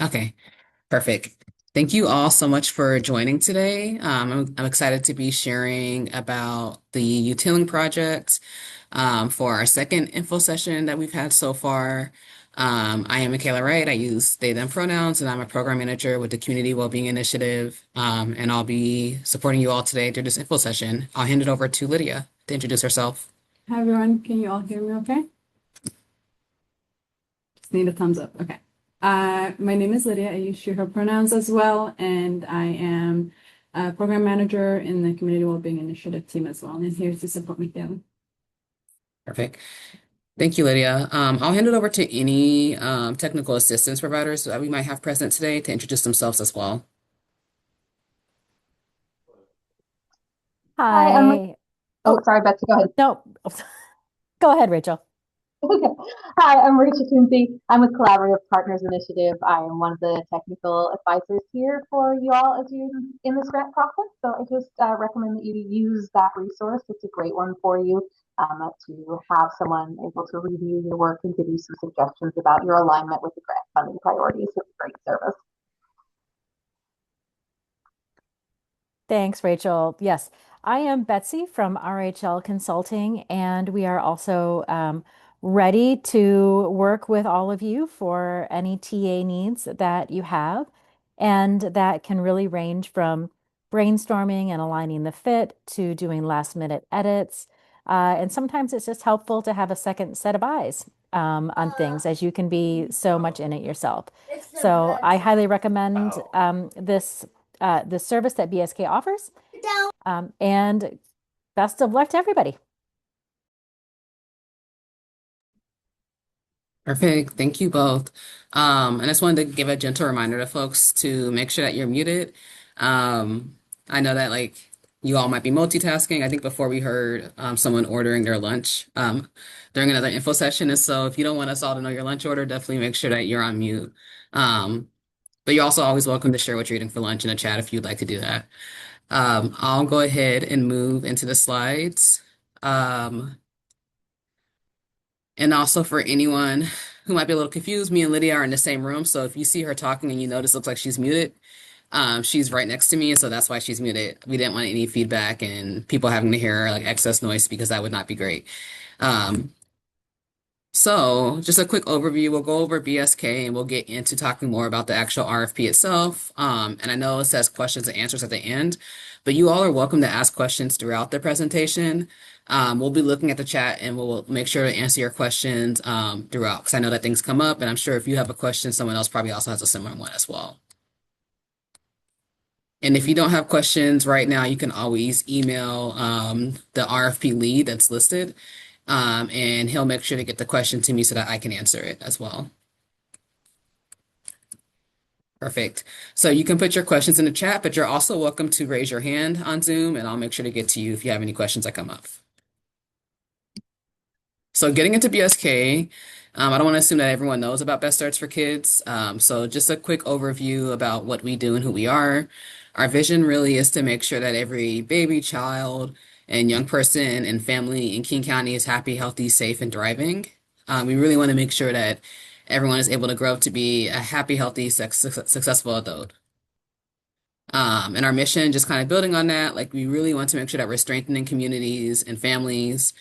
Okay, perfect. Thank you all so much for joining today. I'm excited to be sharing about the Youth Healing Project for our second info session that we've had so far. I am Michaela Wright. I use they, them pronouns, and I'm a program manager with the Community Wellbeing Initiative. And I'll be supporting you all today through this info session. I'll hand it over to Lydia to introduce herself. Hi everyone, can you all hear me okay? Just need a thumbs up. Okay. My name is Lydia. I use she, her pronouns as well, and I am a program manager in the Community Wellbeing Initiative team as well, and here to support me daily. Perfect. Thank you, Lydia. I'll hand it over to any technical assistance providers that we might have present today to introduce themselves as well. Hi, Hi. oh, Oh, sorry, Betsy, go ahead. no. Go ahead, Rachel. Okay. Hi, I'm Rachel Kinsey. I'm with Collaborative Partners Initiative. I am one of the technical advisors here for you all as you in this grant process. So I just recommend that you use that resource. It's a great one for you to have someone able to review your work and give you some suggestions about your alignment with the grant funding priorities. It's a great service. Thanks, Rachel. Yes, I am Betsy from RHL Consulting, and we are also ready to work with all of you for any TA needs that you have. And that can really range from brainstorming and aligning the fit to doing last minute edits. And sometimes it's just helpful to have a second set of eyes on things as you can be so much in it yourself. So I highly recommend the service that BSK offers. And best of luck to everybody. Perfect. Thank you both. And I just wanted to give a gentle reminder to folks to make sure that you're muted. I know that you all might be multitasking. I think before we heard someone ordering their lunch during another info session. And so if you don't want us all to know your lunch order, definitely make sure that you're on mute. Um, but you're also always welcome to share what you're eating for lunch in the chat if you'd like to do that. I'll go ahead and move into the slides. Um, And also for anyone who might be a little confused, me and Lydia are in the same room. So if you see her talking and you notice it looks like she's muted, she's right next to me. So that's why she's muted. We didn't want any feedback and people having to hear like excess noise because that would not be great. Um, so just a quick overview. We'll go over BSK and we'll get into talking more about the actual RFP itself. And I know it says questions and answers at the end, but you all are welcome to ask questions throughout the presentation. We'll be looking at the chat and we'll make sure to answer your questions throughout because I know that things come up and I'm sure if you have a question, someone else probably also has a similar one as well. And if you don't have questions right now, you can always email the RFP lead that's listed, and he'll make sure to get the question to me so that I can answer it as well. Perfect. So you can put your questions in the chat, but you're also welcome to raise your hand on Zoom, and I'll make sure to get to you if you have any questions that come up. So getting into BSK, I don't want to assume that everyone knows about Best Starts for Kids. So just a quick overview about what we do and who we are. Our vision really is to make sure that every baby, child, and young person and family in King County is happy, healthy, safe, and thriving. We really want to make sure that everyone is able to grow up to be a happy, healthy, successful adult. And our mission, just kind of building on that, like we really want to make sure that we're strengthening communities and families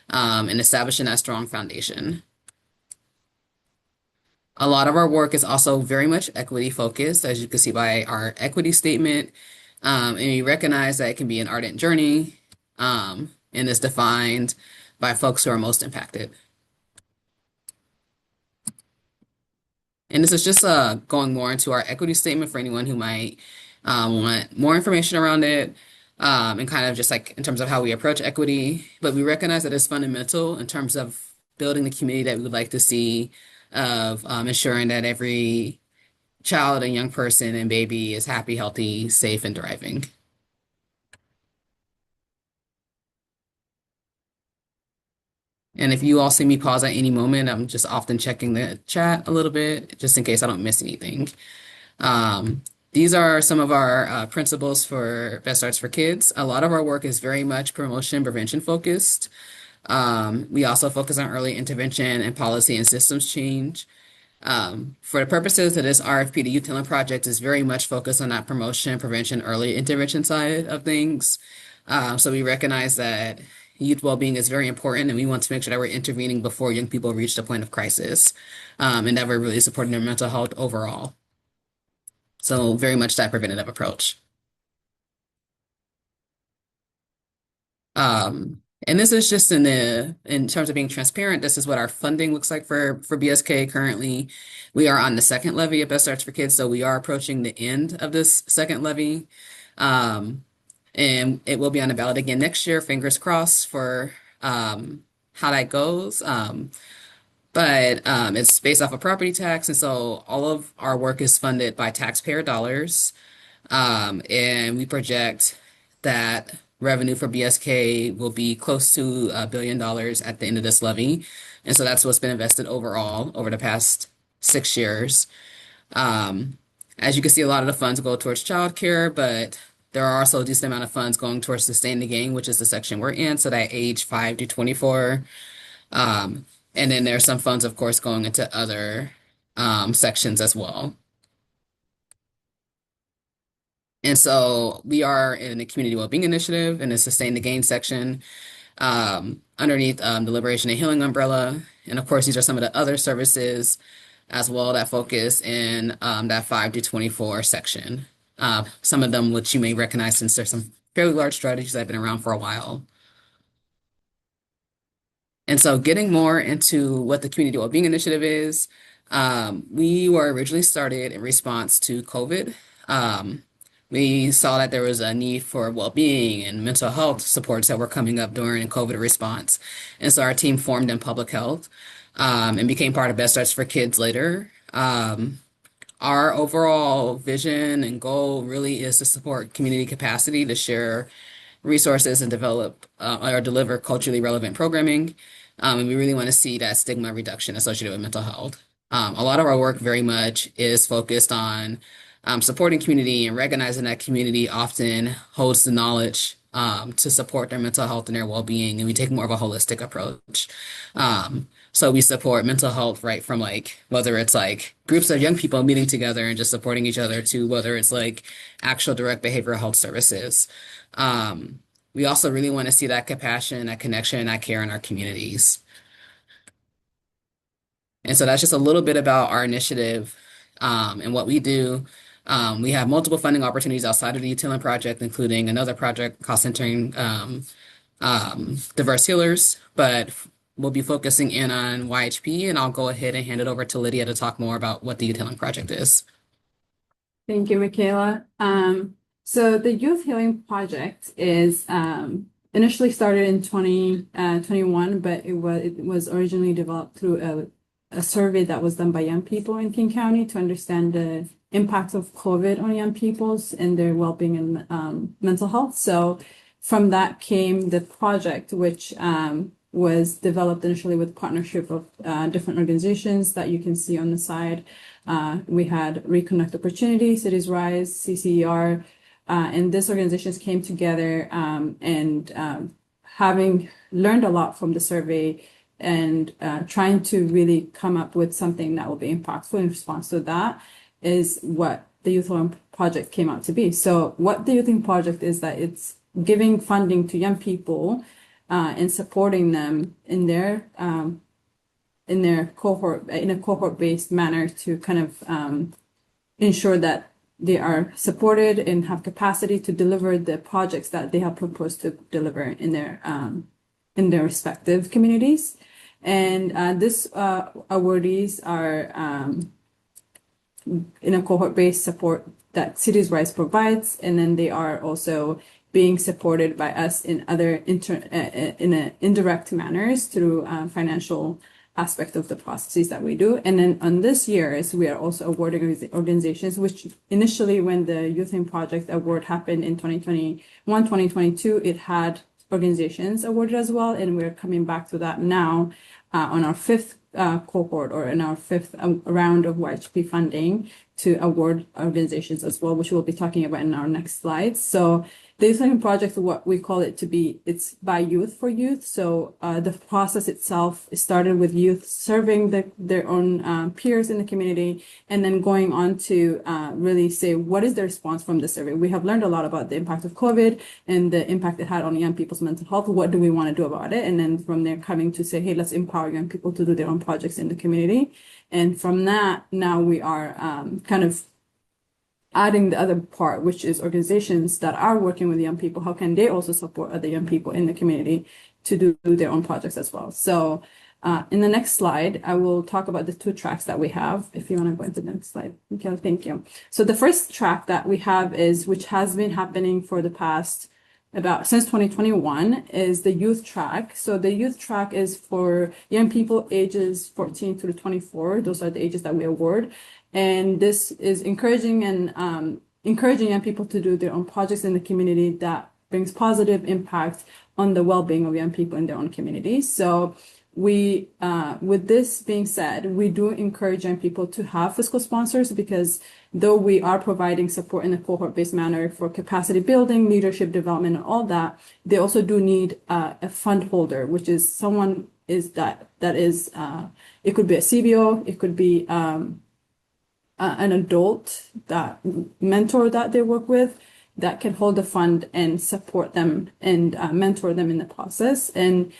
and establishing that strong foundation. A lot of our work is also very much equity focused, as you can see by our equity statement. And we recognize that it can be an ardent journey and is defined by folks who are most impacted. And this is just going more into our equity statement for anyone who might want more information around it and kind of just like in terms of how we approach equity. But we recognize that it's fundamental in terms of building the community that we would like to see of ensuring that every child and young person and baby is happy, healthy, safe, and thriving. And if you all see me pause at any moment, I'm just often checking the chat a little bit just in case I don't miss anything. These are some of our principles for Best Starts for Kids. A lot of our work is very much promotion, prevention focused. We also focus on early intervention and policy and systems change. For the purposes of this RFP, the Youth Healing Project is very much focused on that promotion, prevention, early intervention side of things. So we recognize that youth well-being is very important, and we want to make sure that we're intervening before young people reach the point of crisis, and that we're really supporting their mental health overall. So very much that preventative approach. And this is just in terms of being transparent, this is what our funding looks like for BSK currently. We are on the second levy of Best Starts for Kids, so we are approaching the end of this second levy. And it will be on the ballot again next year, fingers crossed for how that goes. But it's based off of property tax, and so all of our work is funded by taxpayer dollars. And we project that revenue for BSK will be close to $1 billion at the end of this levy. And so that's what's been invested overall over the past 6 years. As you can see, a lot of the funds go towards childcare, but there are also a decent amount of funds going towards Sustain the Game, which is the section we're in, so that age 5 to 24. And then there's some funds, of course, going into other sections as well. And so we are in the Community Wellbeing Initiative in the Sustain the Gain section underneath the Liberation and Healing umbrella. And of course, these are some of the other services as well that focus in that 5 to 24 section. Some of them which you may recognize since there's some fairly large strategies that have been around for a while. And so getting more into what the Community Wellbeing Initiative is, we were originally started in response to COVID. We saw that there was a need for well-being and mental health supports that were coming up during COVID response. And so our team formed in public health and became part of Best Starts for Kids later. Our overall vision and goal really is to support community capacity to share resources and develop or deliver culturally relevant programming. And we really want to see that stigma reduction associated with mental health. A lot of our work very much is focused on supporting community and recognizing that community often holds the knowledge to support their mental health and their well-being, and we take more of a holistic approach. So we support mental health right from like whether it's like groups of young people meeting together and just supporting each other to whether it's like actual direct behavioral health services. We also really want to see that compassion, that connection, and that care in our communities. And so that's just a little bit about our initiative and what we do. We have multiple funding opportunities outside of the Youth Healing Project, including another project called Centering Diverse Healers, but we'll be focusing in on YHP, and I'll go ahead and hand it over to Lydia to talk more about what the Youth Healing Project is. Thank you, Michaela. So the Youth Healing Project is initially started in 2021, but it was originally developed through a survey that was done by young people in King County to understand the impacts of COVID on young people's and their well-being and mental health. So from that came the project, which was developed initially with partnership of different organizations that you can see on the side. We had Reconnect Opportunity, Cities Rise, CCER, and these organizations came together and having learned a lot from the survey and trying to really come up with something that will be impactful in response to that is what the Youth Healing Project came out to be. So what the Youth Healing Project is that it's giving funding to young people and supporting them in their cohort, in a cohort-based manner to kind of ensure that they are supported and have capacity to deliver the projects that they have proposed to deliver in their respective communities. And this awardees are in a cohort-based support that Cities Rise provides, and then they are also being supported by us in other indirect manners through financial aspect of the processes that we do. And then on this year's, we are also awarding organizations, which initially when the Youth Healing Project Award happened in 2021, 2022, it had organizations awarded as well. And we're coming back to that now on our fifth cohort or in our fifth round of YHP funding to award organizations as well, which we'll be talking about in our next slides. So the Youth Healing Project, what we call it to be, it's by youth for youth. So the process itself started with youth serving their own peers in the community, and then going on to really say, what is the response from the survey? We have learned a lot about the impact of COVID and the impact it had on young people's mental health. What do we want to do about it? And then from there, coming to say, hey, let's empower young people to do their own projects in the community. And from that, now we are kind of adding the other part, which is organizations that are working with young people. How can they also support other young people in the community to do their own projects as well? So in the next slide, I will talk about the two tracks that we have. If you want to go into the next slide, Mikhail, thank you. So the first track that we have is, which has been happening for the past since 2021, is the youth track. So the youth track is for young people ages 14 to 24. Those are the ages that we award. And this is encouraging young people to do their own projects in the community that brings positive impact on the well-being of young people in their own communities. So we, with this being said, we do encourage young people to have fiscal sponsors, because though we are providing support in a cohort-based manner for capacity building, leadership development, and all that, they also do need a fund holder, which is someone that is, it could be a CBO, it could be an adult mentor that they work with, that can hold the fund and support them and mentor them in the process. And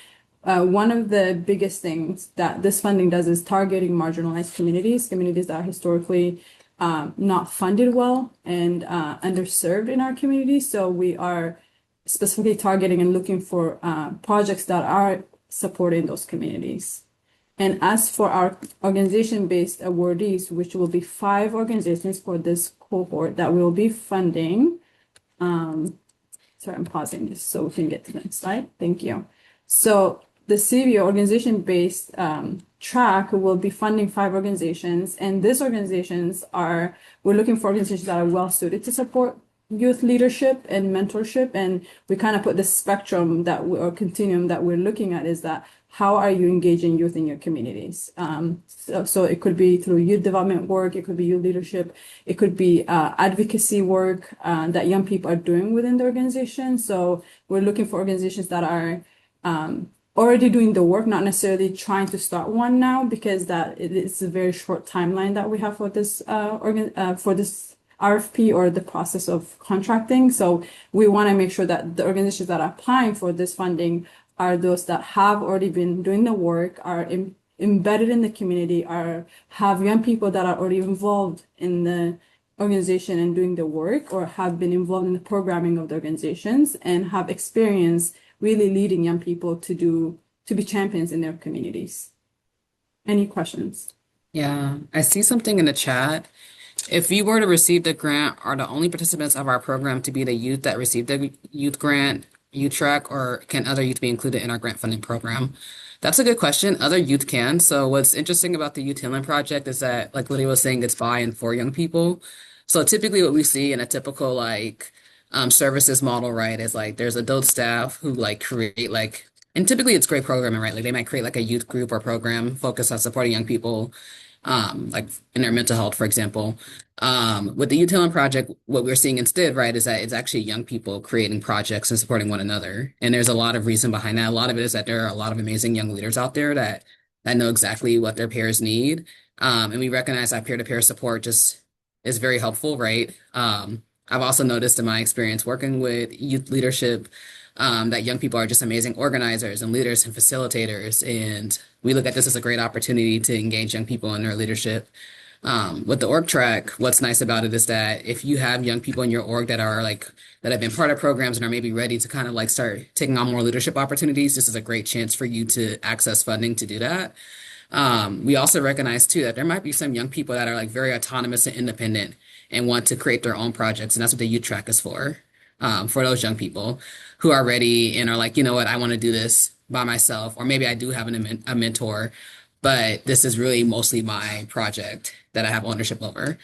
one of the biggest things that this funding does is targeting marginalized communities that are historically not funded well and underserved in our community. So we are specifically targeting and looking for projects that are supporting those communities. And as for our organization-based awardees, which will be 5 organizations for this cohort that we will be funding. Sorry, I'm pausing just so we can get to the next slide. Thank you. So the CBO organization-based track will be funding 5 organizations, and these organizations we're looking for organizations that are well suited to support youth leadership and mentorship. And we kind of put the spectrum or continuum that we're looking at is that, how are you engaging youth in your communities? So it could be through youth development work, it could be youth leadership, it could be advocacy work that young people are doing within the organization. So we're looking for organizations that are already doing the work, not necessarily trying to start one now, because it's a very short timeline that we have for this RFP or the process of contracting. So we want to make sure that the organizations that are applying for this funding are those that have already been doing the work, are embedded in the community, have young people that are already involved in the organization and doing the work, or have been involved in the programming of the organizations and have experience really leading young people to be champions in their communities. Any questions? Yeah, I see something in the chat. If you were to receive the grant, are the only participants of our program to be the youth that received the youth grant, youth track, or can other youth be included in our grant funding program? That's a good question. Other youth can. So what's interesting about the Youth Healing Project is that, like Lydia was saying, it's by and for young people. So typically what we see in a typical services model, right, is like there's adult staff who create and typically it's great programming, right? Like they might create like a youth group or program focused on supporting young people like in their mental health, for example. With the Youth Healing Project, what we're seeing instead, right, is that it's actually young people creating projects and supporting one another. And there's a lot of reason behind that. A lot of it is that there are a lot of amazing young leaders out there that know exactly what their peers need. And we recognize that peer-to-peer support just is very helpful, right? I've also noticed in my experience working with youth leadership that young people are just amazing organizers and leaders and facilitators. And we look at this as a great opportunity to engage young people in their leadership. With the org track, what's nice about it is that if you have young people in your org that have been part of programs and are maybe ready to kind of start taking on more leadership opportunities, this is a great chance for you to access funding to do that. We also recognize too that there might be some young people that are very autonomous and independent and want to create their own projects. And that's what the youth track is for those young people who are ready and are like, you know what, I want to do this by myself, or maybe I do have a mentor, but this is really mostly my project that I have ownership over.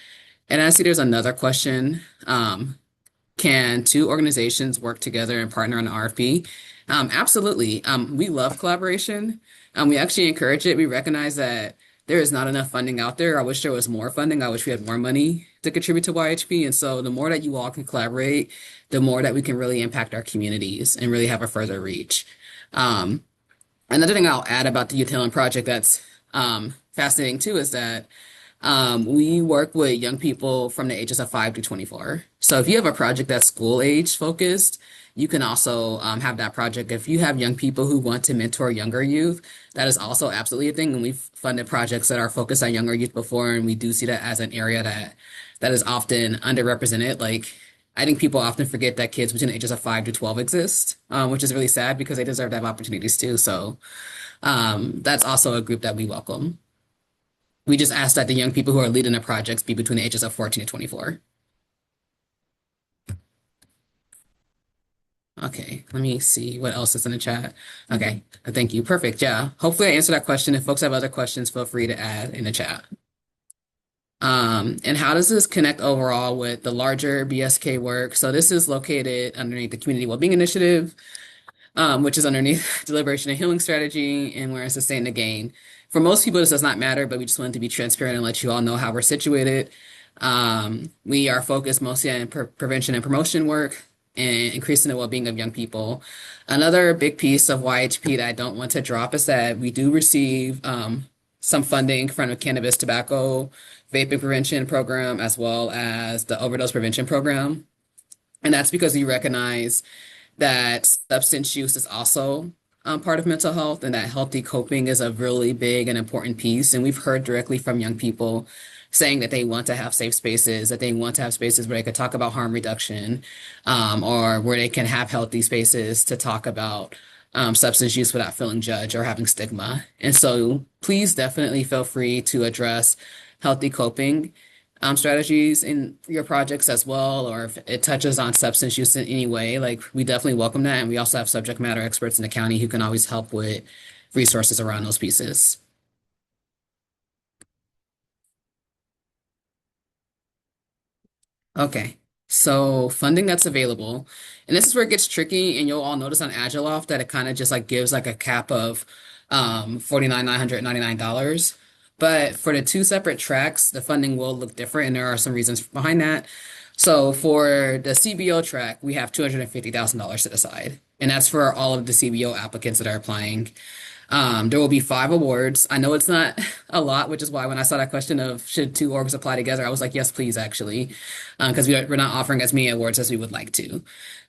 And I see there's another question. Can 2 organizations work together and partner on an RFP? Absolutely. We love collaboration. We actually encourage it. We recognize that there is not enough funding out there. I wish there was more funding. I wish we had more money to contribute to YHP. And so the more that you all can collaborate, the more that we can really impact our communities and really have a further reach. Um, Another thing I'll add about the Youth Healing Project that's fascinating too is that we work with young people from the ages of 5 to 24. So if you have a project that's school age focused, you can also have that project. If you have young people who want to mentor younger youth, that is also absolutely a thing. And we've funded projects that are focused on younger youth before, and we do see that as an area that is often underrepresented. Like I think people often forget that kids between the ages of 5 to 12 exist, which is really sad because they deserve to have opportunities too. So that's also a group that we welcome. We just ask that the young people who are leading the projects be between the ages of 14 to 24. Okay, let me see what else is in the chat. Okay, thank you. Perfect. Yeah, hopefully I answered that question. If folks have other questions, feel free to add in the chat. And how does this connect overall with the larger BSK work? So this is located underneath the Community Wellbeing Initiative, which is underneath Deliberation and Healing Strategy, and we're in Sustain the Gain. For most people, this does not matter, but we just wanted to be transparent and let you all know how we're situated. We are focused mostly on prevention and promotion work and increasing the well-being of young people. Another big piece of YHP that I don't want to drop is that we do receive some funding from the Cannabis Tobacco Vaping Prevention Program as well as the Overdose Prevention Program. And that's because we recognize that substance use is also part of mental health and that healthy coping is a really big and important piece. And we've heard directly from young people saying that they want to have safe spaces, that they want to have spaces where they could talk about harm reduction, or where they can have healthy spaces to talk about substance use without feeling judged or having stigma. And so please definitely feel free to address healthy coping strategies in your projects as well, or if it touches on substance use in any way, like we definitely welcome that. And we also have subject matter experts in the county who can always help with resources around those pieces. Okay, so funding that's available, and this is where it gets tricky, and you'll all notice on Agiloft that it kind of just like gives like a cap of $49,999. But for the two separate tracks, the funding will look different, and there are some reasons behind that. So for the CBO track, we have $250,000 set aside, and that's for all of the CBO applicants that are applying. There will be 5 awards. I know it's not a lot, which is why when I saw that question of should 2 orgs apply together, I was like, yes, please, actually, because we're not offering as many awards as we would like to.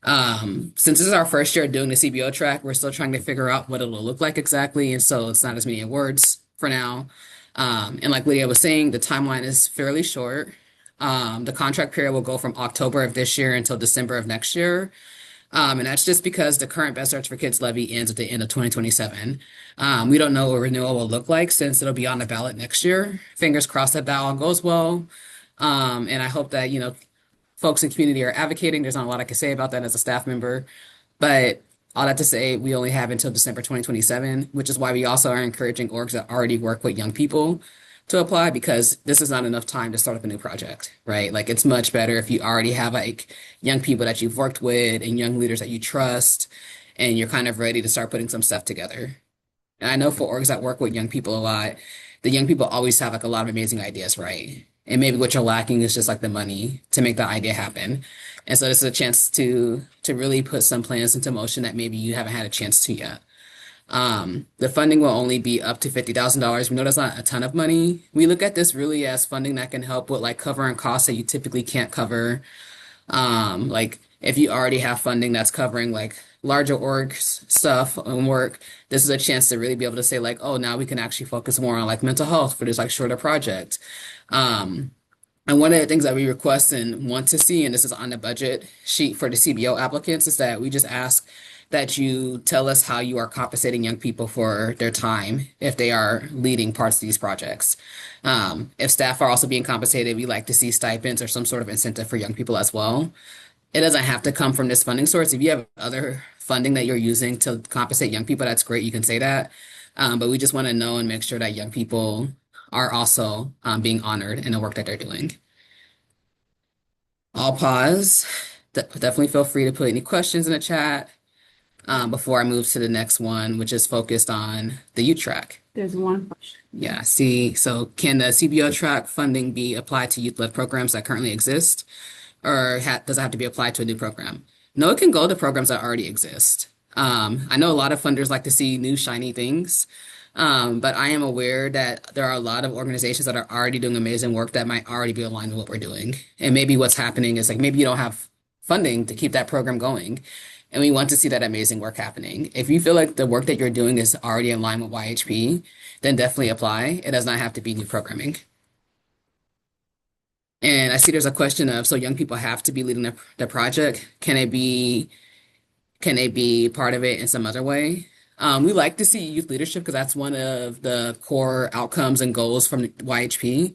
Since this is our first year doing the CBO track, we're still trying to figure out what it'll look like exactly, and so it's not as many awards for now. And like Lydia was saying, the timeline is fairly short. The contract period will go from October of this year until December of next year. And that's just because the current Best Search for Kids levy ends at the end of 2027. We don't know what renewal will look like since it'll be on the ballot next year. Fingers crossed that that all goes well. And I hope that, folks in community are advocating. There's not a lot I can say about that as a staff member, but all that to say, we only have until December 2027, which is why we also are encouraging orgs that already work with young people to apply because this is not enough time to start up a new project, right? Like it's much better if you already have like young people that you've worked with and young leaders that you trust and you're kind of ready to start putting some stuff together. And I know for orgs that work with young people a lot, the young people always have like a lot of amazing ideas, right? And maybe what you're lacking is just like the money to make that idea happen. And so this is a chance to really put some plans into motion that maybe you haven't had a chance to yet. The funding will only be up to $50,000. We know that's not a ton of money. We look at this really as funding that can help with like covering costs that you typically can't cover. Like if you already have funding that's covering like larger orgs stuff and work, this is a chance to really be able to say like, oh, now we can actually focus more on like mental health for this like shorter project. And one of the things that we request and want to see, and this is on the budget sheet for the CBO applicants, is that we just ask that you tell us how you are compensating young people for their time if they are leading parts of these projects. If staff are also being compensated, we like to see stipends or some sort of incentive for young people as well. It doesn't have to come from this funding source. If you have other funding that you're using to compensate young people, that's great. You can say that. But we just want to know and make sure that young people are also being honored in the work that they're doing. I'll pause. Definitely feel free to put any questions in the chat. before I move to the next one, which is focused on the youth track. There's one question. Yeah, see, so can the CBO track funding be applied to youth-led programs that currently exist, or does it have to be applied to a new program? No, it can go to programs that already exist. I know a lot of funders like to see new shiny things, but I am aware that there are a lot of organizations that are already doing amazing work that might already be aligned with what we're doing. And maybe what's happening is like maybe you don't have funding to keep that program going. And we want to see that amazing work happening. If you feel like the work that you're doing is already in line with YHP, then definitely apply. It does not have to be new programming. And I see there's a question of, so young people have to be leading the project. Can they be part of it in some other way? We like to see youth leadership because that's one of the core outcomes and goals from YHP.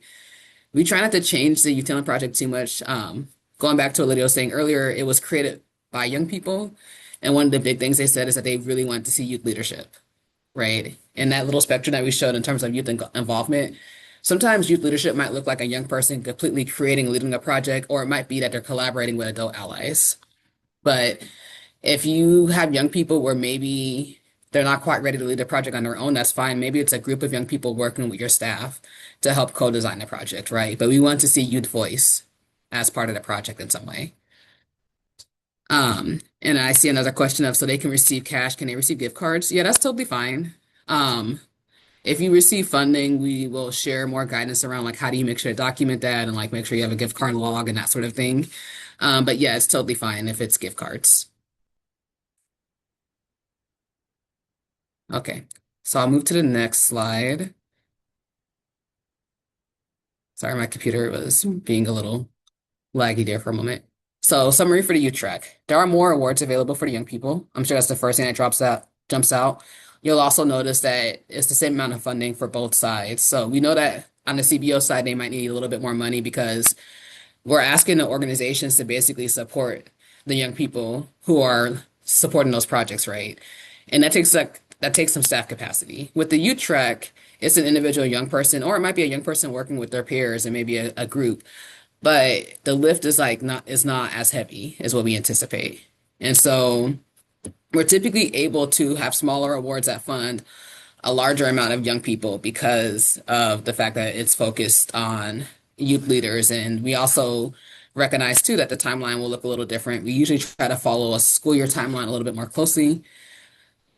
We try not to change the Youth Healing Project too much. Going back to what Lydia was saying earlier, it was created by young people. And one of the big things they said is that they really want to see youth leadership, right? And that little spectrum that we showed in terms of youth involvement, sometimes youth leadership might look like a young person completely creating, leading a project, or it might be that they're collaborating with adult allies. But if you have young people where maybe they're not quite ready to lead the project on their own, that's fine. Maybe it's a group of young people working with your staff to help co-design the project, right? But we want to see youth voice as part of the project in some way. And I see another question of, so they can receive cash, can they receive gift cards? Yeah, that's totally fine. If you receive funding, we will share more guidance around like how do you make sure to document that and like make sure you have a gift card log and that sort of thing. But yeah, it's totally fine if it's gift cards. Okay, so I'll move to the next slide. Sorry, my computer was being a little laggy there for a moment. So summary for the youth track. There are more awards available for the young people. I'm sure that's the first thing that jumps out. You'll also notice that it's the same amount of funding for both sides. So we know that on the CBO side, they might need a little bit more money because we're asking the organizations to basically support the young people who are supporting those projects, right? And that takes some staff capacity. With the youth track, it's an individual young person, or it might be a young person working with their peers and maybe a group. But the lift is not as heavy as what we anticipate. And so we're typically able to have smaller awards that fund a larger amount of young people because of the fact that it's focused on youth leaders. And we also recognize too that the timeline will look a little different. We usually try to follow a school year timeline a little bit more closely.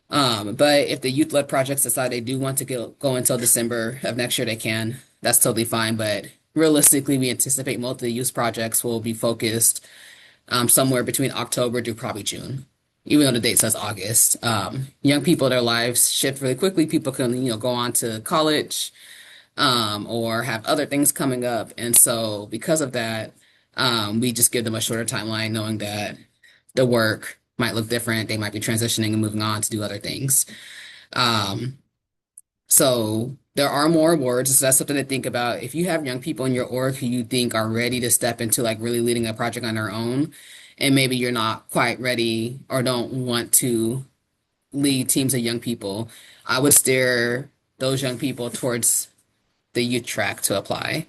But if the youth-led projects decide they do want to go until December of next year, they can. That's totally fine. But realistically, we anticipate most of the youth projects will be focused somewhere between October to probably June, even though the date says August. Young people, their lives shift really quickly. People can, go on to college or have other things coming up. And so because of that, we just give them a shorter timeline, knowing that the work might look different. They might be transitioning and moving on to do other things. So there are more awards. So that's something to think about. If you have young people in your org who you think are ready to step into like really leading a project on their own, and maybe you're not quite ready or don't want to lead teams of young people, I would steer those young people towards the youth track to apply.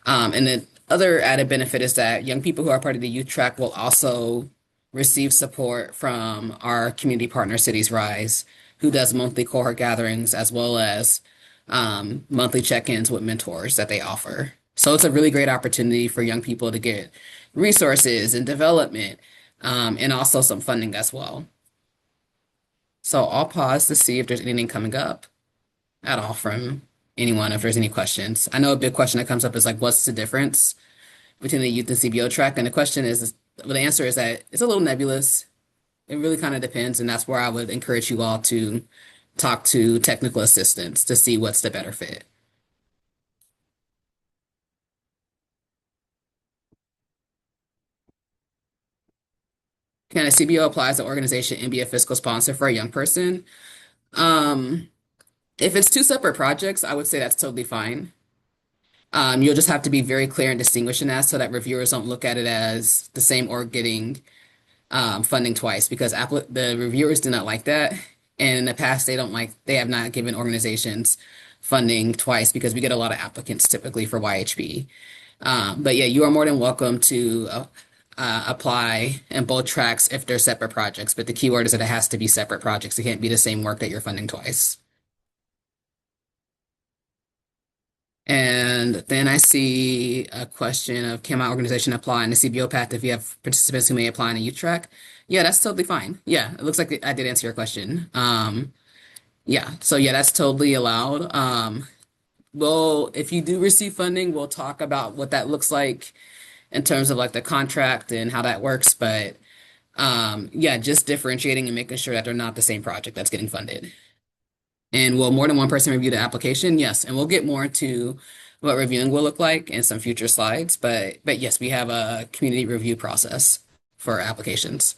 And the other added benefit is that young people who are part of the youth track will also receive support from our community partner Cities Rise, who does monthly cohort gatherings as well as monthly check-ins with mentors that they offer. So it's a really great opportunity for young people to get resources and development and also some funding as well. So I'll pause to see if there's anything coming up at all from anyone, if there's any questions. I know a big question that comes up is like, what's the difference between the youth and CBO track? And the question is, well, the answer is that it's a little nebulous. It really kind of depends. And that's where I would encourage you all to talk to technical assistants to see what's the better fit. Can a CBO apply as an organization and be a fiscal sponsor for a young person? If it's two separate projects, I would say that's totally fine. You'll just have to be very clear and distinguish in that so that reviewers don't look at it as the same org getting funding twice, because the reviewers do not like that. And in the past, they have not given organizations funding twice because we get a lot of applicants typically for YHP. But yeah, you are more than welcome to apply in both tracks if they're separate projects. But the key word is that it has to be separate projects. It can't be the same work that you're funding twice. And then I see a question of, can my organization apply in the CBO path if you have participants who may apply in a youth track? Yeah, that's totally fine. Yeah, it looks like I did answer your question. Yeah, so yeah, that's totally allowed. Well, if you do receive funding, we'll talk about what that looks like in terms of like the contract and how that works. But yeah, just differentiating and making sure that they're not the same project that's getting funded. And will more than one person review the application? Yes. And we'll get more into what reviewing will look like in some future slides. But yes, we have a community review process for applications.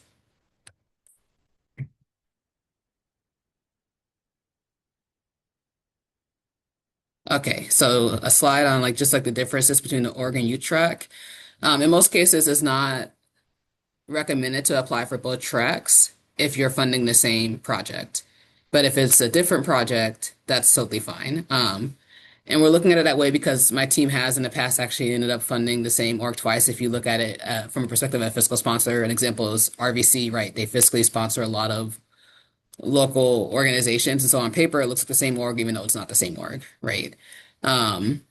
Okay, so a slide on like just like the differences between the org and youth track. In most cases, it's not recommended to apply for both tracks if you're funding the same project. But if it's a different project, that's totally fine. And we're looking at it that way because my team has in the past actually ended up funding the same org twice. If you look at it from a perspective of a fiscal sponsor, an example is RVC, right? They fiscally sponsor a lot of local organizations. And so on paper, it looks like the same org, even though it's not the same org, right? Um,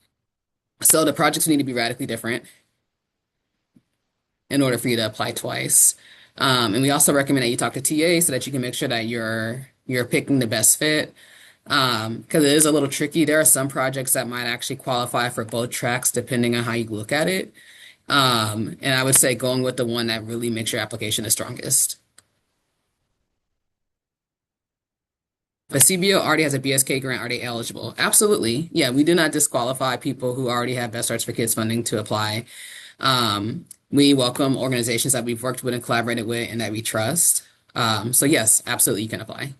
so the projects need to be radically different in order for you to apply twice. And we also recommend that you talk to TA so that you can make sure that you're picking the best fit. Because it is a little tricky. There are some projects that might actually qualify for both tracks depending on how you look at it. And I would say going with the one that really makes your application the strongest. If a CBO already has a BSK grant, are they eligible? Absolutely. Yeah, we do not disqualify people who already have Best Arts for Kids funding to apply. We welcome organizations that we've worked with and collaborated with and that we trust. So yes, absolutely, you can apply.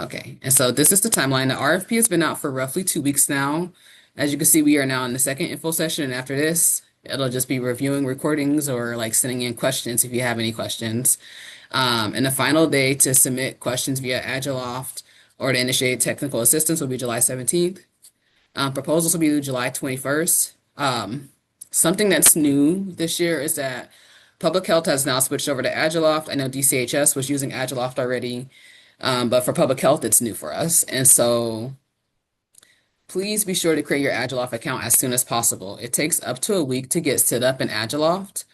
Okay, and so this is the timeline. The RFP has been out for roughly 2 weeks now. As you can see, we are now in the second info session, and after this, it'll just be reviewing recordings or like sending in questions if you have any questions. And the final day to submit questions via Agiloft or to initiate technical assistance will be July 17th. Proposals will be due July 21st. Something that's new this year is that Public Health has now switched over to Agiloft. I know DCHS was using Agiloft already. But for public health, it's new for us. And so please be sure to create your Agiloft account as soon as possible. It takes up to a week to get set up in Agiloft.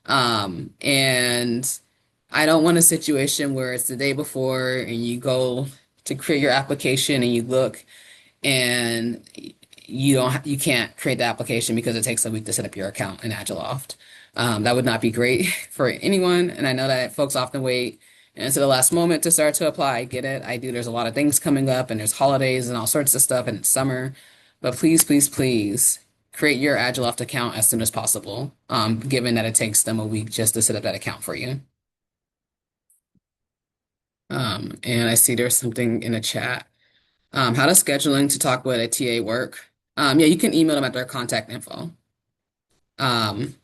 And I don't want a situation where it's the day before and you go to create your application and you look and you can't create the application because it takes a week to set up your account in Agiloft. That would not be great for anyone. And I know that folks often wait and to the last moment to start to apply. I get it. I do. There's a lot of things coming up and there's holidays and all sorts of stuff and it's summer. But please, please, please create your Agiloft account as soon as possible, given that it takes them a week just to set up that account for you. And I see there's something in the chat. How does scheduling to talk with a TA work? Yeah, you can email them at their contact info. And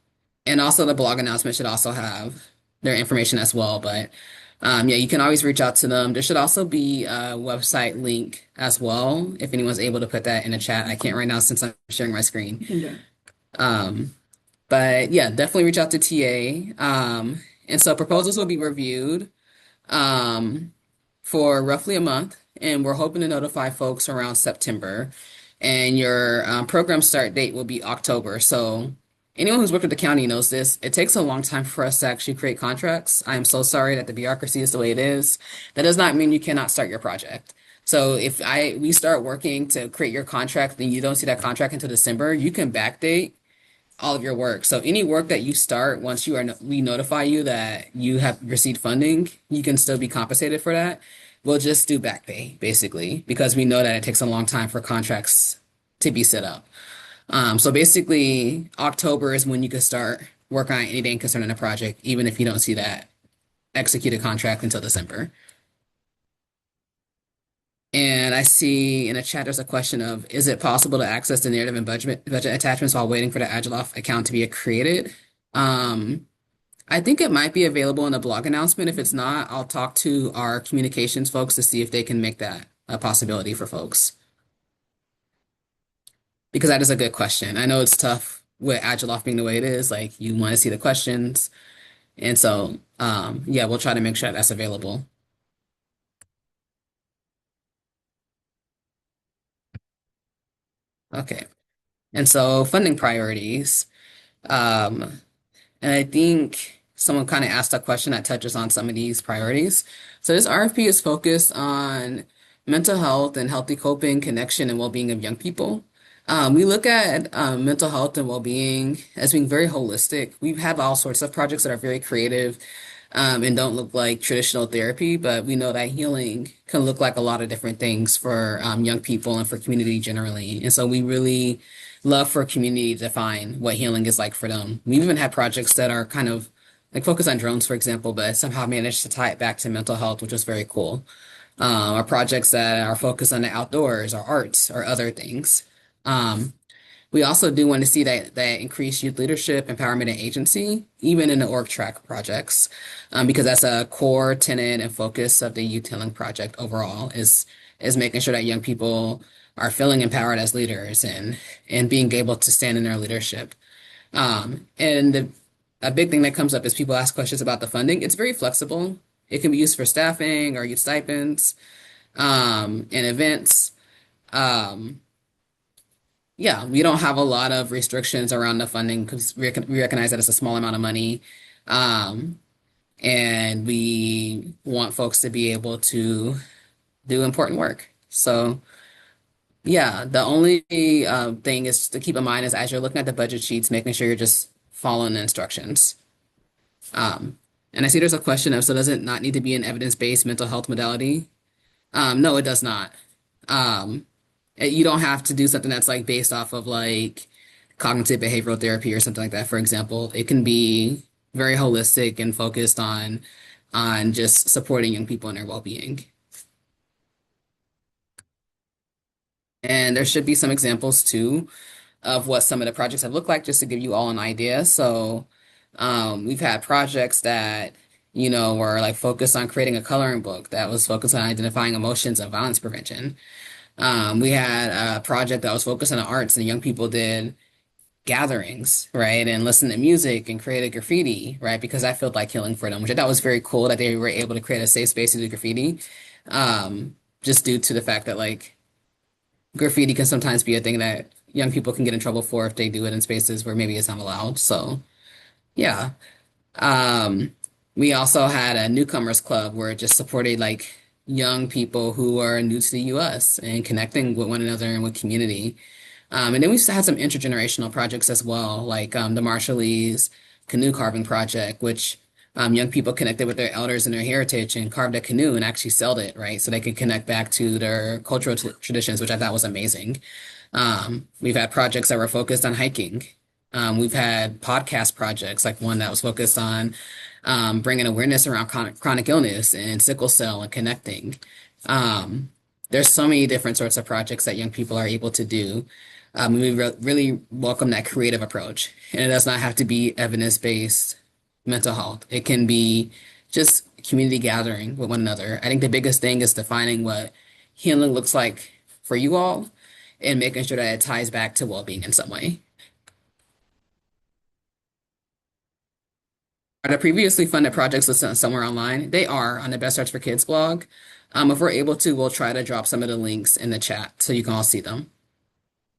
also the blog announcement should also have their information as well. But yeah, you can always reach out to them. There should also be a website link as well, if anyone's able to put that in the chat. I can't right now since I'm sharing my screen. Yeah. But yeah, definitely reach out to TA. And so proposals will be reviewed for roughly a month, and we're hoping to notify folks around September. And your program start date will be October. So anyone who's worked with the county knows this. It takes a long time for us to actually create contracts. I am so sorry that the bureaucracy is the way it is. That does not mean you cannot start your project. So if we start working to create your contract and you don't see that contract until December, you can backdate all of your work. So any work that you start once we notify you that you have received funding, you can still be compensated for that. We'll just do back pay basically because we know that it takes a long time for contracts to be set up. So basically October is when you can start working on anything concerning a project, even if you don't see that executed contract until December. And I see in the chat there's a question of, is it possible to access the narrative and budget attachments while waiting for the Agiloft account to be created? I think it might be available in the blog announcement. If it's not, I'll talk to our communications folks to see if they can make that a possibility for folks. because that is a good question. I know it's tough with Agiloff being the way it is. Like you want to see the questions, and so yeah, we'll try to make sure that's available. Okay, and so funding priorities. Um, And I think someone kind of asked a question that touches on some of these priorities. So this RFP is focused on mental health and healthy coping, connection, and well-being of young people. We look at mental health and well-being as being very holistic. We have all sorts of projects that are very creative and don't look like traditional therapy, but we know that healing can look like a lot of different things for young people and for community generally. And so we really love for community to define what healing is like for them. We even had projects that are kind of like focus on drones, for example, but somehow managed to tie it back to mental health, which was very cool. Or projects that are focused on the outdoors or arts or other things. Um, we also do want to see that increased youth leadership, empowerment, and agency, even in the org track projects, because that's a core tenet and focus of the Youth Healing Project overall is making sure that young people are feeling empowered as leaders and being able to stand in their leadership. A big thing that comes up is people ask questions about the funding. It's very flexible. It can be used for staffing or youth stipends and events. Um, yeah, we don't have a lot of restrictions around the funding because we recognize that it's a small amount of money. Um, and we want folks to be able to do important work. So, yeah, the only thing is to keep in mind is as you're looking at the budget sheets, making sure you're just following the instructions. Um, and I see there's a question of, so does it not need to be an evidence-based mental health modality? No, it does not. Um, you don't have to do something that's like based off of like cognitive behavioral therapy or something like that, for example. It can be very holistic and focused on just supporting young people in their well-being. And there should be some examples too of what some of the projects have looked like, just to give you all an idea. So we've had projects that, were like focused on creating a coloring book that was focused on identifying emotions and violence prevention. We had a project that was focused on the arts and young people did gatherings, right? And listened to music and created graffiti, right? Because that felt like healing for them, which I thought was very cool that they were able to create a safe space to do graffiti. Just due to the fact that like graffiti can sometimes be a thing that young people can get in trouble for if they do it in spaces where maybe it's not allowed. So yeah. Um, we also had a newcomers club where it just supported like young people who are new to the US and connecting with one another and with community. And then we had some intergenerational projects as well, like the Marshallese canoe carving project, which young people connected with their elders and their heritage and carved a canoe and actually sold it, right? So they could connect back to their cultural traditions, which I thought was amazing. We've had projects that were focused on hiking. We've had podcast projects, like one that was focused on bringing awareness around chronic illness and sickle cell and connecting. Um, there's so many different sorts of projects that young people are able to do. We really welcome that creative approach. And it does not have to be evidence-based mental health. It can be just community gathering with one another. I think the biggest thing is defining what healing looks like for you all and making sure that it ties back to well-being in some way. Are the previously funded projects listed somewhere online? They are on the Best Starts for Kids blog. If we're able to, we'll try to drop some of the links in the chat so you can all see them.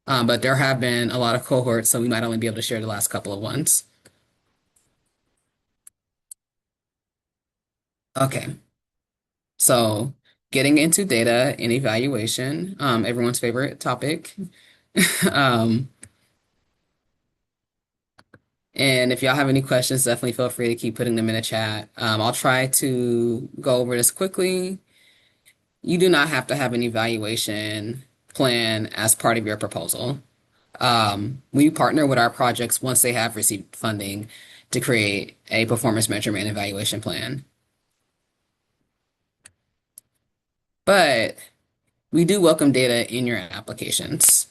But there have been a lot of cohorts, so we might only be able to share the last couple of ones. Okay, so getting into data and evaluation, everyone's favorite topic. Um, and if y'all have any questions, definitely feel free to keep putting them in the chat. I'll try to go over this quickly. You do not have to have an evaluation plan as part of your proposal. We partner with our projects once they have received funding to create a performance measurement and evaluation plan. But we do welcome data in your applications.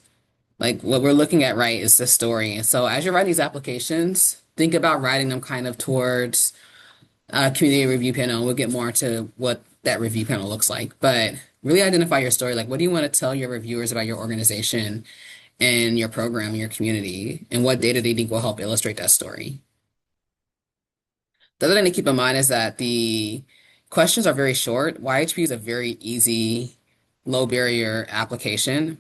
Like what we're looking at, right, is the story. And so as you're writing these applications, think about writing them kind of towards a community review panel. We'll get more into what that review panel looks like, but really identify your story. Like, what do you want to tell your reviewers about your organization in your program, in your community, and what data do you think will help illustrate that story? The other thing to keep in mind is that the questions are very short. YHP is a very easy, low barrier application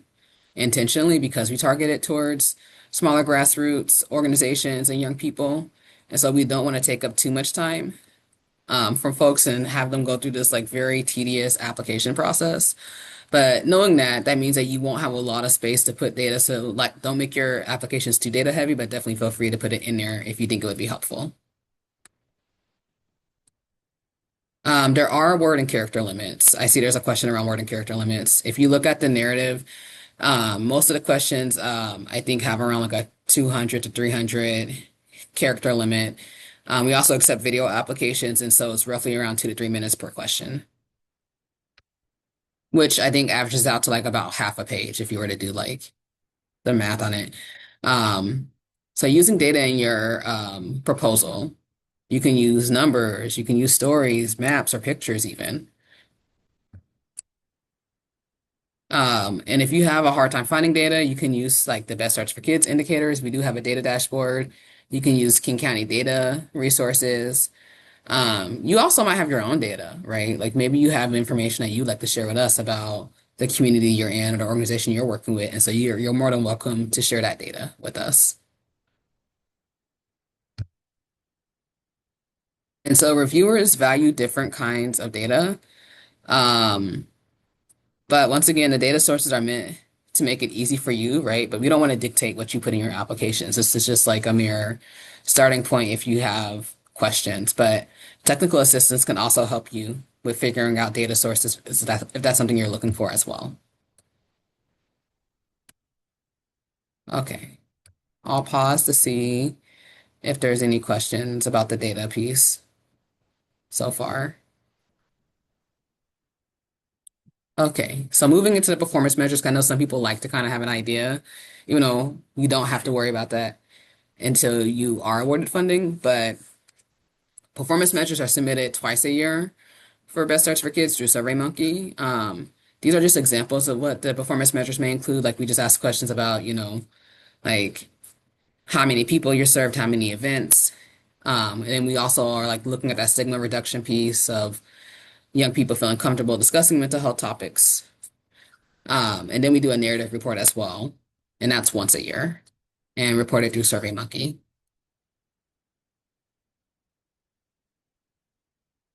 intentionally because we target it towards smaller grassroots organizations and young people. And so we don't want to take up too much time from folks and have them go through this like very tedious application process. But knowing that, that means that you won't have a lot of space to put data. So like, don't make your applications too data heavy, but definitely feel free to put it in there if you think it would be helpful. There are word and character limits. I see there's a question around word and character limits. If you look at the narrative, most of the questions, I think have around like a 200 to 300 character limit. We also accept video applications, and so it's roughly around 2 to 3 minutes per question, which I think averages out to like about half a page if you were to do like the math on it. So using data in your proposal, you can use numbers, you can use stories, maps, or pictures even. And if you have a hard time finding data, you can use like the Best Search for Kids indicators. We do have a data dashboard. You can use King County data resources. You also might have your own data, right? Like maybe you have information that you'd like to share with us about the community you're in or the organization you're working with. And so you're more than welcome to share that data with us. And so reviewers value different kinds of data. Um, But once again, the data sources are meant to make it easy for you, right? But we don't want to dictate what you put in your applications. This is just like a mere starting point if you have questions. But technical assistance can also help you with figuring out data sources if that's something you're looking for as well. Okay, I'll pause to see if there's any questions about the data piece so far. Okay, so moving into the performance measures, 'cause I know some people like to kind of have an idea, even though you don't have to worry about that until you are awarded funding. But performance measures are submitted twice a year for Best Search for Kids through SurveyMonkey. These are just examples of what the performance measures may include. Like we just asked questions about, like how many people you're served, how many events. And then we also are like looking at that stigma reduction piece of young people feeling comfortable discussing mental health topics. And then we do a narrative report as well, and that's once a year and reported through SurveyMonkey.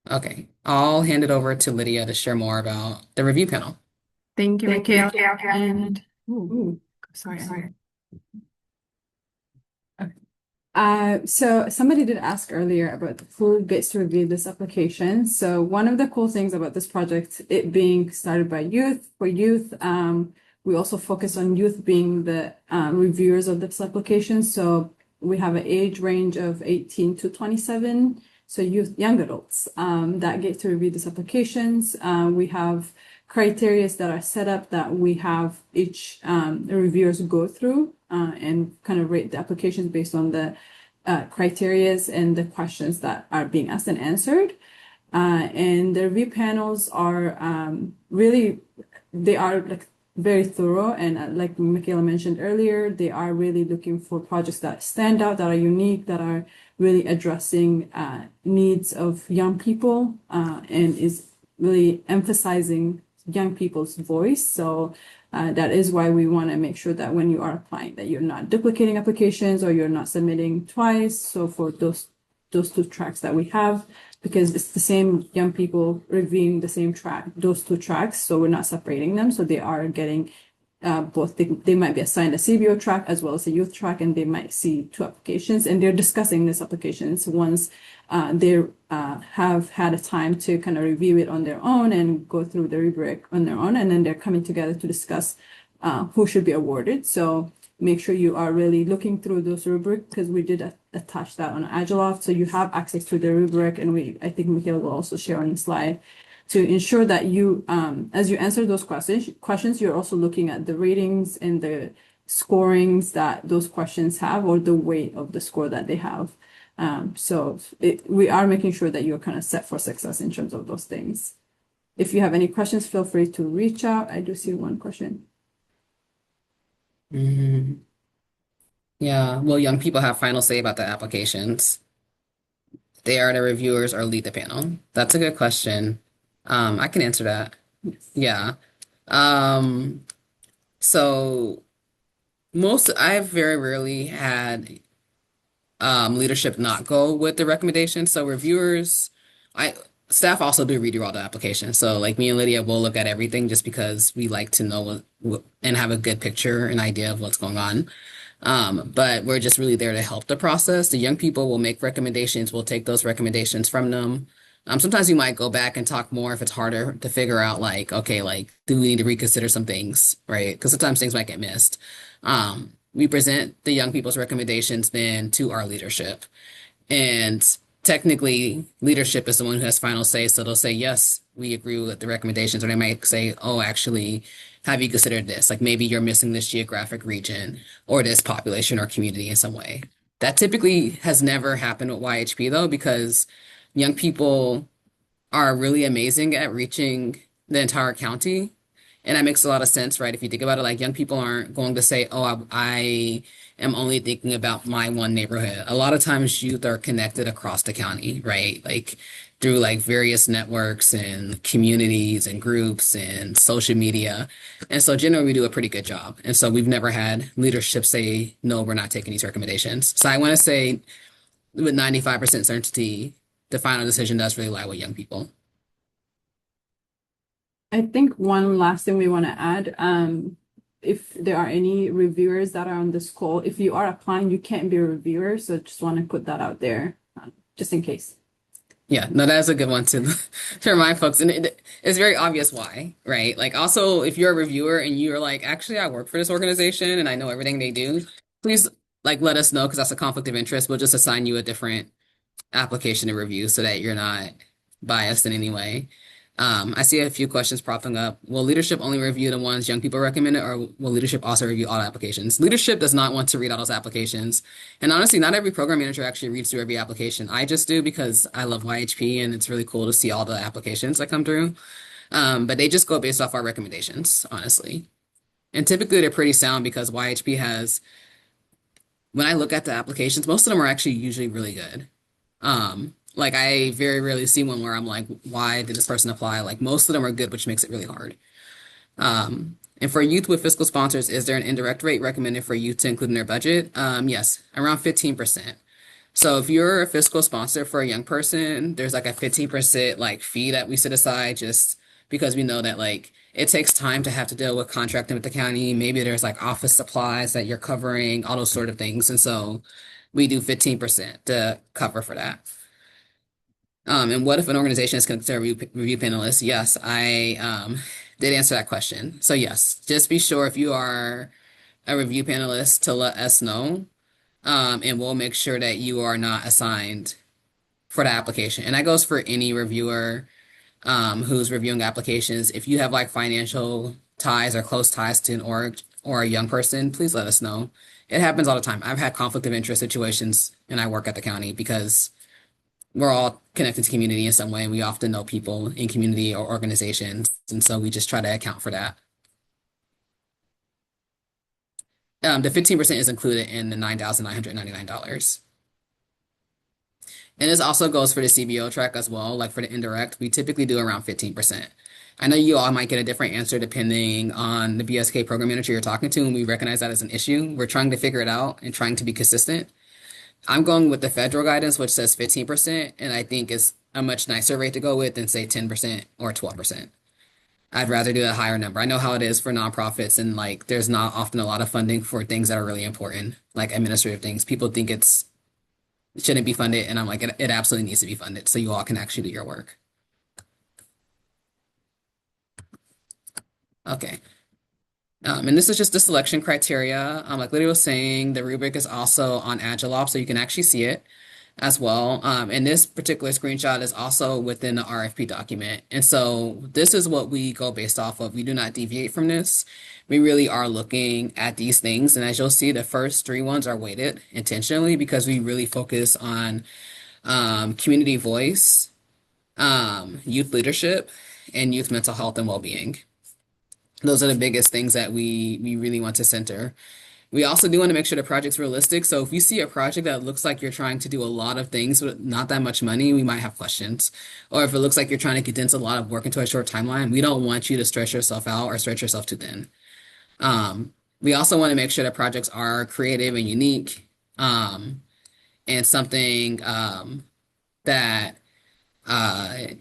Okay, I'll hand it over to Lydia to share more about the review panel. Thank you, Michaela. And sorry. So somebody did ask earlier about who gets to review this application. So one of the cool things about this project, it being started by youth, for youth, we also focus on youth being the reviewers of this application. So we have an age range of 18 to 27. So youth, young adults that get to review these applications. We have criteria that are set up that we have each reviewers go through and kind of rate the applications based on the criteria and the questions that are being asked and answered. And the review panels are really, they are like very thorough. And like Michaela mentioned earlier, they are really looking for projects that stand out, that are unique, that are really addressing needs of young people and is really emphasizing young people's voice. So that is why we want to make sure that when you are applying, that you're not duplicating applications or you're not submitting twice. So for those two tracks that we have, because it's the same young people reviewing the same track, those two tracks. So we're not separating them. So they are getting both. They might be assigned a CBO track as well as a youth track, and they might see two applications, and they're discussing these applications once they have had a time to kind of review it on their own and go through the rubric on their own, and then they're coming together to discuss who should be awarded. So make sure you are really looking through those rubric, because we did attach that on Agiloft, so you have access to the rubric, and I think Michaela will also share on the slide to ensure that you, as you answer those questions, you're also looking at the ratings and the scorings that those questions have, or the weight of the score that they have. So we are making sure that you're kind of set for success in terms of those things. If you have any questions, feel free to reach out. I do see one question. Mhm. Yeah, well, young people have final say about the applications. They are the reviewers or lead the panel. That's a good question. I can answer that. Yes. Yeah. Um, so I've very rarely had leadership not go with the recommendation. So reviewers, I staff also do redo all the applications. So like me and Lydia will look at everything just because we like to know and have a good picture and idea of what's going on. But we're just really there to help the process. The young people will make recommendations. We'll take those recommendations from them. Sometimes you might go back and talk more if it's harder to figure out like, okay, like, do we need to reconsider some things, right? Because sometimes things might get missed. We present the young people's recommendations then to our leadership. And technically, leadership is the one who has final say. So they'll say, yes, we agree with the recommendations. Or they might say, oh, actually, have you considered this? Like maybe you're missing this geographic region or this population or community in some way. That typically has never happened with YHP though, because young people are really amazing at reaching the entire county. And that makes a lot of sense, right? If you think about it, like young people aren't going to say, oh, I am only thinking about my one neighborhood. A lot of times youth are connected across the county, right? Like through like various networks and communities and groups and social media. And so generally we do a pretty good job. And so we've never had leadership say, no, we're not taking these recommendations. So I want to say with 95% certainty, the final decision does really lie with young people. I think one last thing we want to add, if there are any reviewers that are on this call, if you are applying, you can't be a reviewer. So just want to put that out there, just in case. Yeah, no, that's a good one to to remind folks, and it's very obvious why, right? Like, also, if you're a reviewer and you're like, actually, I work for this organization and I know everything they do, please like let us know because that's a conflict of interest. We'll just assign you a different application to review so that you're not biased in any way. I see a few questions popping up. Will leadership only review the ones young people recommended, or will leadership also review all applications? Leadership does not want to read all those applications. And honestly, not every program manager actually reads through every application. I just do because I love YHP and it's really cool to see all the applications that come through. But they just go based off our recommendations, honestly. And typically they're pretty sound because YHP has, when I look at the applications, most of them are actually usually really good. Like I very rarely see one where I'm like, why did this person apply? Like most of them are good, which makes it really hard. And for youth with fiscal sponsors, is there an indirect rate recommended for youth to include in their budget? Yes, around 15%. So if you're a fiscal sponsor for a young person, there's like a 15% like fee that we set aside just because we know that like it takes time to have to deal with contracting with the county. Maybe there's like office supplies that you're covering, all those sort of things. And so we do 15% to cover for that. And what if an organization is considered a review panelist? Yes, I did answer that question. So yes, just be sure if you are a review panelist to let us know, and we'll make sure that you are not assigned for the application. And that goes for any reviewer who's reviewing applications. If you have like financial ties or close ties to an org or a young person, please let us know. It happens all the time. I've had conflict of interest situations and I work at the county because we're all connected to community in some way, and we often know people in community or organizations, and so we just try to account for that. The 15% is included in the $9,999. And this also goes for the CBO track as well, like for the indirect, we typically do around 15%. I know you all might get a different answer depending on the BSK program manager you're talking to, and we recognize that as an issue. We're trying to figure it out and trying to be consistent. I'm going with the federal guidance, which says 15%, and I think is a much nicer rate to go with than say 10% or 12%. I'd rather do a higher number. I know how it is for nonprofits, and like there's not often a lot of funding for things that are really important, like administrative things. People think it shouldn't be funded, and I'm like, it absolutely needs to be funded so you all can actually do your work. Okay. And this is just the selection criteria. Like Lydia was saying, the rubric is also on Agilop, so you can actually see it as well. And this particular screenshot is also within the RFP document. And so this is what we go based off of. We do not deviate from this. We really are looking at these things. And as you'll see, the first three ones are weighted intentionally because we really focus on community voice, youth leadership, and youth mental health and well-being. Those are the biggest things that we really want to center. We also do want to make sure the project's realistic. So if you see a project that looks like you're trying to do a lot of things with not that much money, we might have questions. Or if it looks like you're trying to condense a lot of work into a short timeline, we don't want you to stretch yourself out or stretch yourself too thin. We also want to make sure that projects are creative and unique, and something that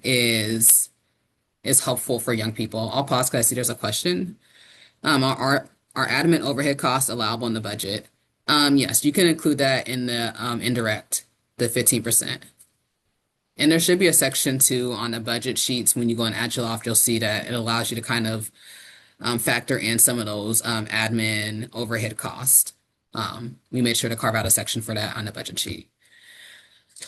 is helpful for young people. I'll pause because I see there's a question. Are admin overhead costs allowable in the budget? Yes, you can include that in the indirect, the 15%. And there should be a section too on the budget sheets. When you go on Agiloft, you'll see that it allows you to kind of factor in some of those admin overhead costs. We made sure to carve out a section for that on the budget sheet.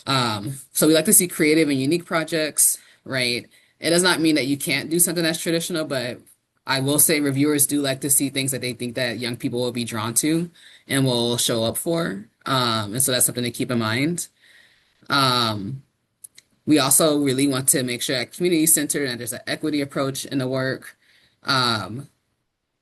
So we like to see creative and unique projects, right? It does not mean that you can't do something that's traditional, but I will say reviewers do like to see things that they think that young people will be drawn to and will show up for. And so that's something to keep in mind. Um, we also really want to make sure that community centered and there's an equity approach in the work. Um,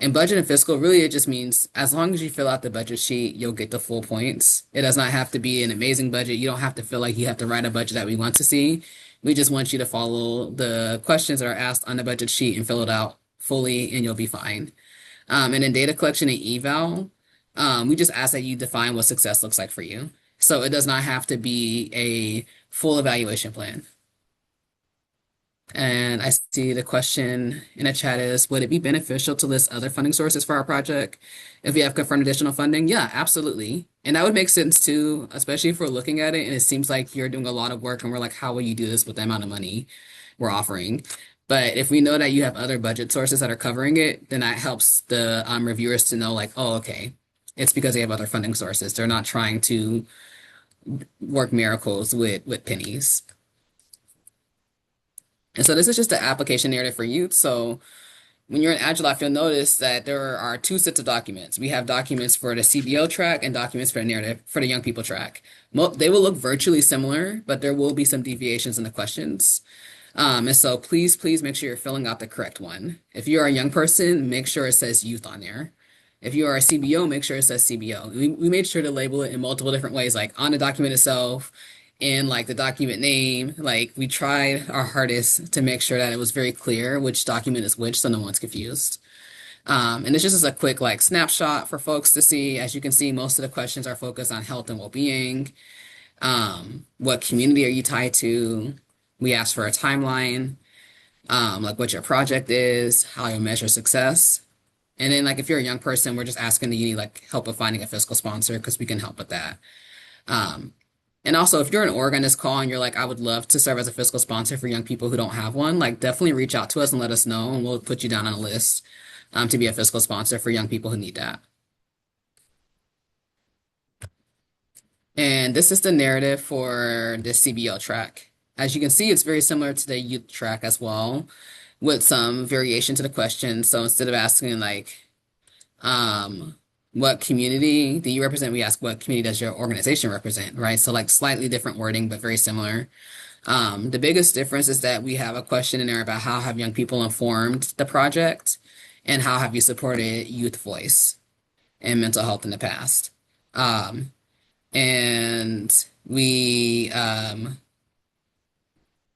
and budget and fiscal, really, it just means as long as you fill out the budget sheet, you'll get the full points. It does not have to be an amazing budget. You don't have to feel like you have to write a budget that we want to see. We just want you to follow the questions that are asked on the budget sheet and fill it out fully, and you'll be fine. And in data collection and eval, we just ask that you define what success looks like for you. So it does not have to be a full evaluation plan. And I see the question in the chat is, would it be beneficial to list other funding sources for our project if we have confirmed additional funding? Yeah, absolutely. And that would make sense too, especially if we're looking at it and it seems like you're doing a lot of work and we're like, how will you do this with the amount of money we're offering? But if we know that you have other budget sources that are covering it, then that helps the reviewers to know like, oh, okay, it's because they have other funding sources. They're not trying to work miracles with pennies. And so this is just the application narrative for youth. So when you're in Agilife, you'll notice that there are two sets of documents. We have documents for the CBO track and documents for the narrative for the young people track. They will look virtually similar, but there will be some deviations in the questions. And so please make sure you're filling out the correct one. If you are a young person, make sure it says youth on there. If you are a CBO, make sure it says CBO. We made sure to label it in multiple different ways, like on the document itself, and like the document name. Like we tried our hardest to make sure that it was very clear which document is which, so no one's confused. And it's just a quick like snapshot for folks to see. As you can see, most of the questions are focused on health and well-being. What community are you tied to? We asked for a timeline, like what your project is, how you measure success. And then like if you're a young person, we're just asking that you need like help with finding a fiscal sponsor because we can help with that. And also if you're an org on this call and you're like, I would love to serve as a fiscal sponsor for young people who don't have one, like definitely reach out to us and let us know and we'll put you down on a list to be a fiscal sponsor for young people who need that. And this is the narrative for the CBO track. As you can see, it's very similar to the youth track as well, with some variation to the question. So instead of asking like, what community do you represent? We ask, what community does your organization represent, right? So like slightly different wording, but very similar. The biggest difference is that we have a question in there about how have young people informed the project and how have you supported youth voice and mental health in the past. And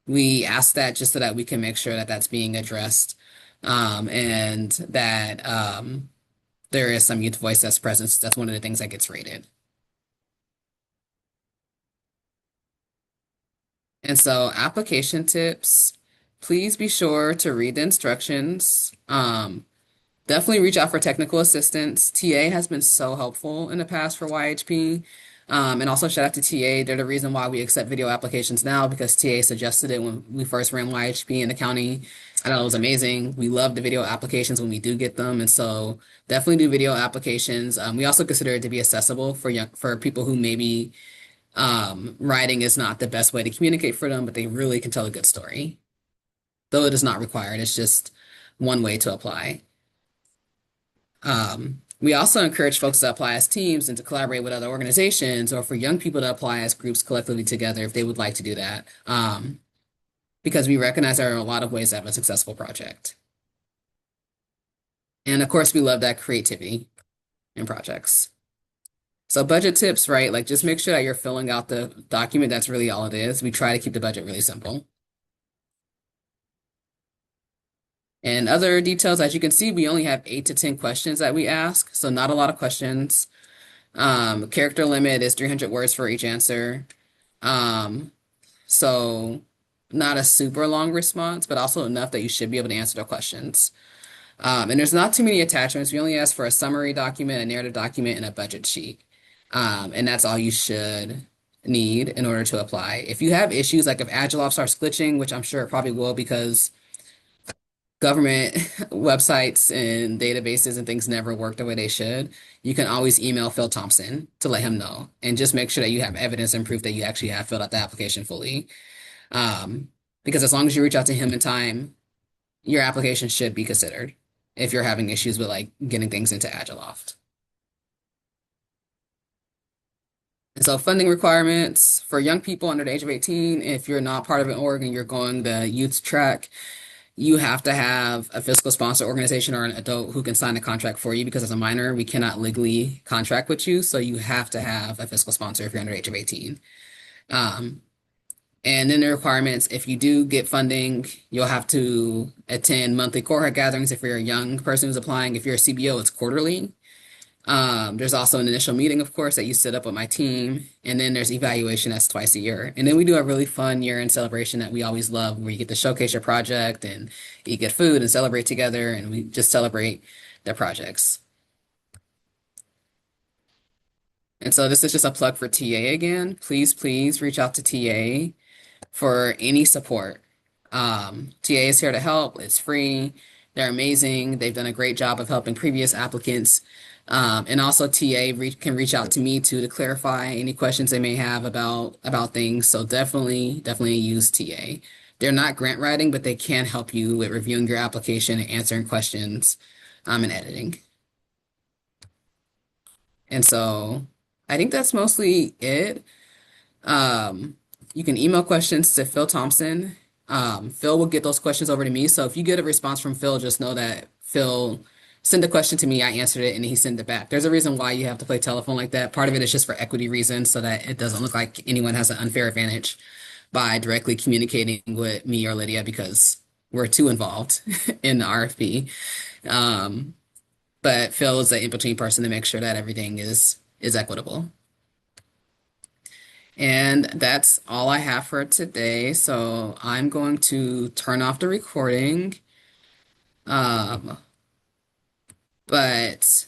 we ask that just so that we can make sure that that's being addressed, and that there is some youth voice that's present. That's one of the things that gets rated. And so application tips, please be sure to read the instructions. Definitely reach out for technical assistance. TA has been so helpful in the past for YHP. And also shout out to TA. They're the reason why we accept video applications now because TA suggested it when we first ran YHP in the county. I thought it was amazing. We love the video applications when we do get them. And so definitely do video applications. We also consider it to be accessible for people who maybe writing is not the best way to communicate for them, but they really can tell a good story. Though it is not required, it's just one way to apply. We also encourage folks to apply as teams and to collaborate with other organizations or for young people to apply as groups collectively together if they would like to do that. Because we recognize there are a lot of ways to have a successful project. And of course, we love that creativity in projects. So budget tips, right? Like just make sure that you're filling out the document. That's really all it is. We try to keep the budget really simple. And other details, as you can see, we only have 8 to 10 questions that we ask. So not a lot of questions. Character limit is 300 words for each answer. Um, so not a super long response, but also enough that you should be able to answer the questions. And there's not too many attachments. We only ask for a summary document, a narrative document, and a budget sheet. And that's all you should need in order to apply. If you have issues, like if AgileOps starts glitching, which I'm sure it probably will because government websites and databases and things never work the way they should, you can always email Phil Thompson to let him know and just make sure that you have evidence and proof that you actually have filled out the application fully. Um, because as long as you reach out to him in time, your application should be considered if you're having issues with like getting things into AgileOps. And so funding requirements for young people under the age of 18, if you're not part of an org and you're going the youth track, you have to have a fiscal sponsor organization or an adult who can sign a contract for you because as a minor, we cannot legally contract with you. So you have to have a fiscal sponsor if you're under the age of 18. And then the requirements, if you do get funding, you'll have to attend monthly cohort gatherings if you're a young person who's applying. If you're a CBO, it's quarterly. There's also an initial meeting, of course, that you set up with my team. And then there's evaluation that's twice a year. And then we do a really fun year-end celebration that we always love, where you get to showcase your project and eat good food and celebrate together. And we just celebrate the projects. And so this is just a plug for TA again. Please reach out to TA for any support. TA is here to help. It's free. They're amazing. They've done a great job of helping previous applicants. And also can reach out to me too to clarify any questions they may have about things. So definitely use TA. They're not grant writing, but they can help you with reviewing your application and answering questions, and editing. And so I think that's mostly it. Um, you can email questions to Phil Thompson. Phil will get those questions over to me. So if you get a response from Phil, just know that Phil sent a question to me, I answered it, and he sent it back. There's a reason why you have to play telephone like that. Part of it is just for equity reasons, so that it doesn't look like anyone has an unfair advantage by directly communicating with me or Lydia because we're too involved in the RFP. But Phil is the in-between person to make sure that everything is equitable. And that's all I have for today. So I'm going to turn off the recording. But